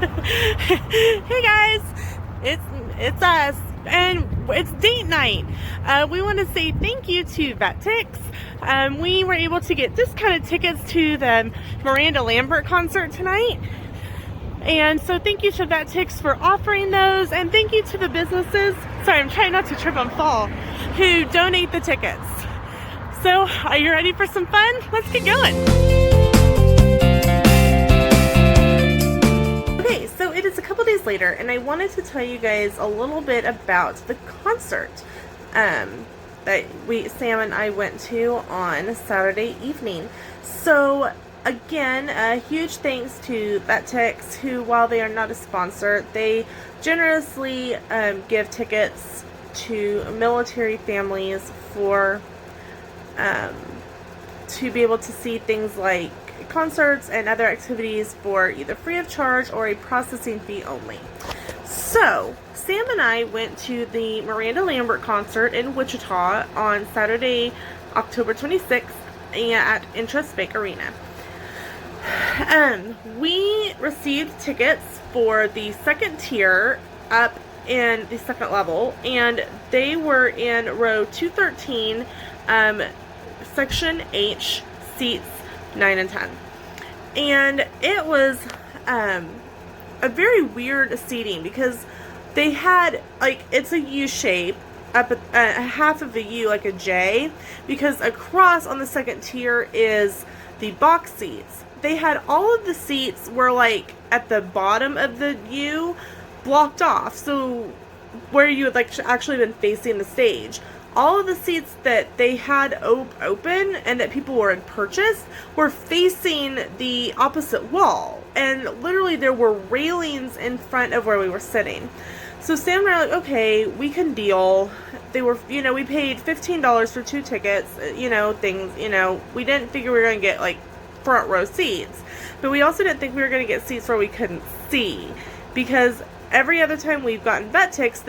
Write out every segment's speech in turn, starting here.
Hey guys, it's us, and it's date night. We want to say thank you to Vettix. We were able to get discounted tickets to the Miranda Lambert concert tonight, and so thank you to Vettix for offering those, and thank you to the businesses. Sorry, I'm trying not to trip and fall. Who donate the tickets. So, are you ready for some fun? Let's get going. Okay, so it is a couple days later, and I wanted to tell you guys a little bit about the concert that Sam and I went to on Saturday evening. So again, a huge thanks to Vettix, who, while they are not a sponsor, they generously give tickets to military families for to be able to see things like concerts and other activities for either free of charge or a processing fee only. So Sam and I went to the Miranda Lambert concert in Wichita on Saturday, October 26th at Intrust Bank Arena. We received tickets for the second tier up in the second level, and they were in row 213, section H, seats 9 and 10. And it was a very weird seating because they had, like, it's a U shape, up a half of a U, like a J, because across on the second tier is the box seats. They had all of the seats were, like, at the bottom of the U blocked off, so where you had, like, actually been facing the stage. All of the seats that they had open and that people were purchased were facing the opposite wall. And literally there were railings in front of where we were sitting. So Sam and I were like, okay, we can deal. They were, we paid $15 for 2 tickets, things, we didn't figure we were going to get, like, front row seats. But we also didn't think we were going to get seats where we couldn't see. Because every other time we've gotten Vettix,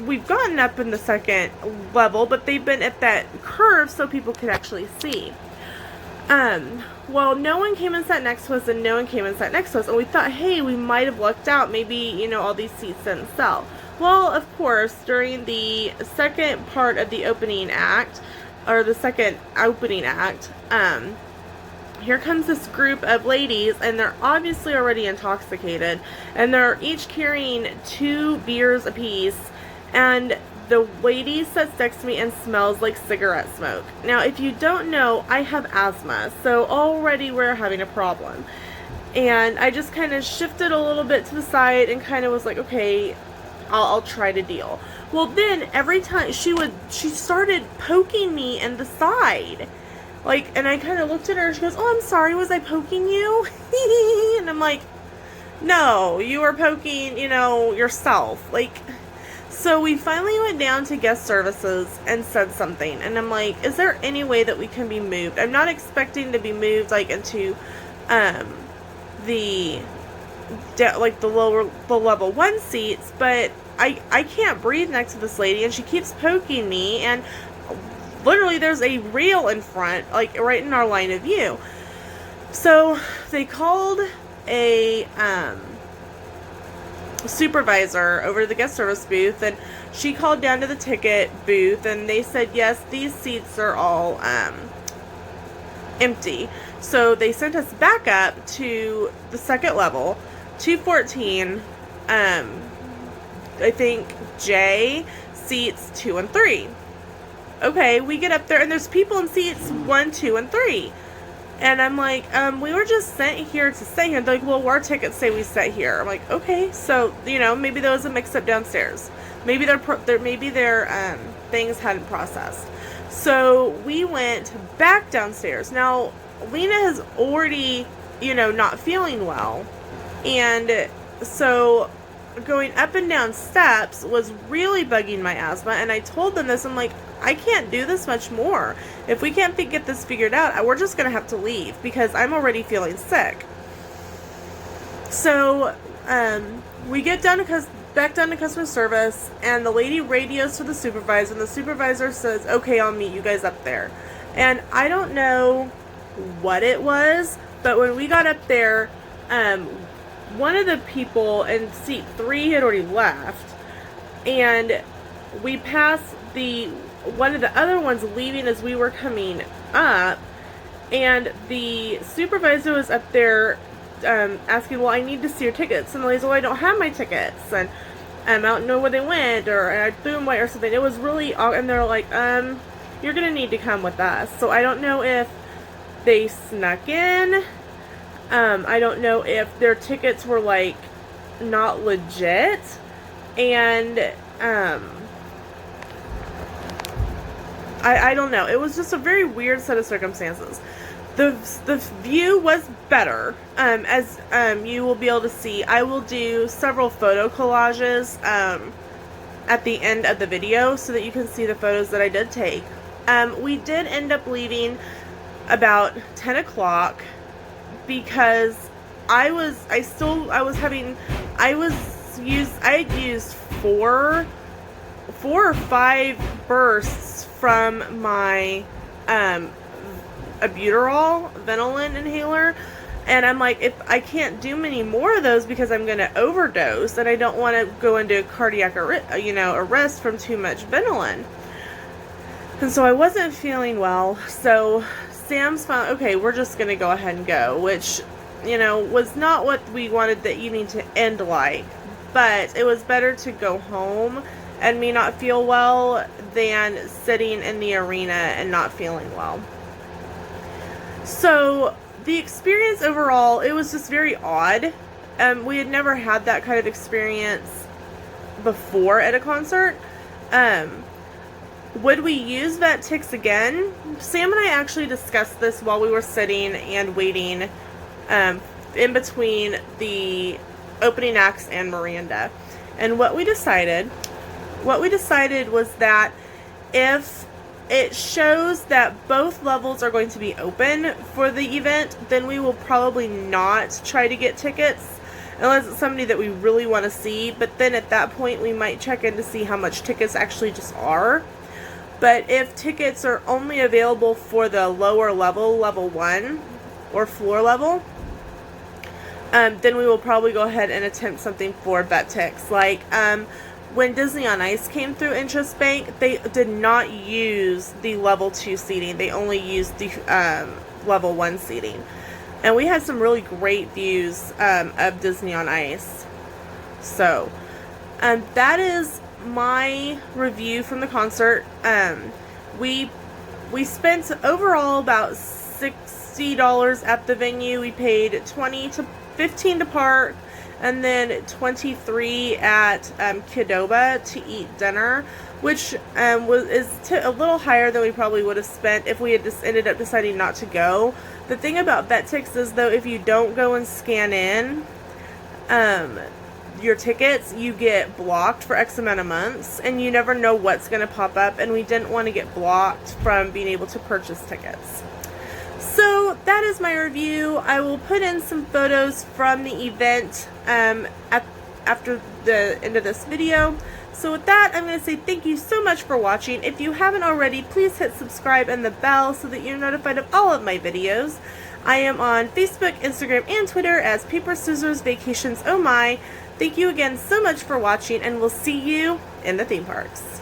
we've gotten up in the second level, but they've been at that curve so people could actually see. Well, no one came and sat next to us, and no one came and sat next to us, and we thought, hey, we might have lucked out. Maybe, all these seats didn't sell. Well, of course, during the second part of the opening act, here comes this group of ladies, and they're obviously already intoxicated, and they're each carrying 2 beers apiece, and the lady sits next to me and smells like cigarette smoke. Now, if you don't know, I have asthma, so already we're having a problem. And I just kind of shifted a little bit to the side and kind of was like, okay, I'll try to deal. Well, then every time she started poking me in the side. Like, and I kind of looked at her and she goes, oh, I'm sorry, was I poking you? And I'm like, no, you were poking, yourself. Like, so we finally went down to guest services and said something. And I'm like, is there any way that we can be moved? I'm not expecting to be moved, like, into, the level 1 seats, but I can't breathe next to this lady and she keeps poking me, and literally there's a rail in front, like right in our line of view. So they called a supervisor over to the guest service booth, and she called down to the ticket booth, and they said, yes, these seats are all empty. So they sent us back up to the second level, 214, I think J, seats 2 and 3. Okay, we get up there, and there's people in seats 1, 2, and 3. And I'm like, we were just sent here to stay here. They're like, well, our tickets say we sit here. I'm like, okay, so, maybe there was a mix-up downstairs. Maybe their things hadn't processed. So we went back downstairs. Now, Lena has already, not feeling well. And so going up and down steps was really bugging my asthma. And I told them this. I'm like, I can't do this much more. If we can't get this figured out, we're just going to have to leave because I'm already feeling sick. So we get back down to customer service, and the lady radios to the supervisor, and the supervisor says, okay, I'll meet you guys up there. And I don't know what it was, but when we got up there, one of the people in seat 3 had already left, and we passed one of the other ones leaving as we were coming up, and the supervisor was up there asking, well, I need to see your tickets. And I was, well, I don't have my tickets, and I don't know where they went, or I threw them away or something. It was really, and they're like, you're gonna need to come with us. So I don't know if they snuck in. I don't know if their tickets were like not legit, and I don't know. It was just a very weird set of circumstances. The view was better, as you will be able to see. I will do several photo collages at the end of the video so that you can see the photos that I did take. We did end up leaving about 10 o'clock because I had used four or five bursts from my albuterol Ventolin inhaler, and I'm like, if I can't do many more of those because I'm going to overdose, and I don't want to go into cardiac arrest from too much Ventolin. And so I wasn't feeling well, so Sam's found, okay, we're just going to go ahead and go, which, was not what we wanted the evening to end like, but it was better to go home and me not feel well than sitting in the arena and not feeling well. So the experience overall, it was just very odd. We had never had that kind of experience before at a concert. Would we use Vettix again? Sam and I actually discussed this while we were sitting and waiting in between the opening acts and Miranda. And what we decided was that if it shows that both levels are going to be open for the event, then we will probably not try to get tickets unless it's somebody that we really want to see. But then at that point, we might check in to see how much tickets actually just are. But if tickets are only available for the lower level, level 1, or floor level, then we will probably go ahead and attempt something for Vettix. Like, when Disney on Ice came through Interest Bank, they did not use the level 2 seating. They only used the level 1 seating. And we had some really great views of Disney on Ice. So, that is my review from the concert. We spent overall about $60 at the venue. We paid $20 to $15 to park, and then $23 at Qdoba to eat dinner, which is a little higher than we probably would have spent if we had just ended up deciding not to go. The thing about Vettix is, though, if you don't go and scan in your tickets, you get blocked for X amount of months, and you never know what's going to pop up, and we didn't want to get blocked from being able to purchase tickets. So that is my review. I will put in some photos from the event after the end of this video. So with that, I'm going to say thank you so much for watching. If you haven't already, please hit subscribe and the bell so that you're notified of all of my videos. I am on Facebook, Instagram, and Twitter as Paper Scissors Vacations Oh My. Thank you again so much for watching, and we'll see you in the theme parks.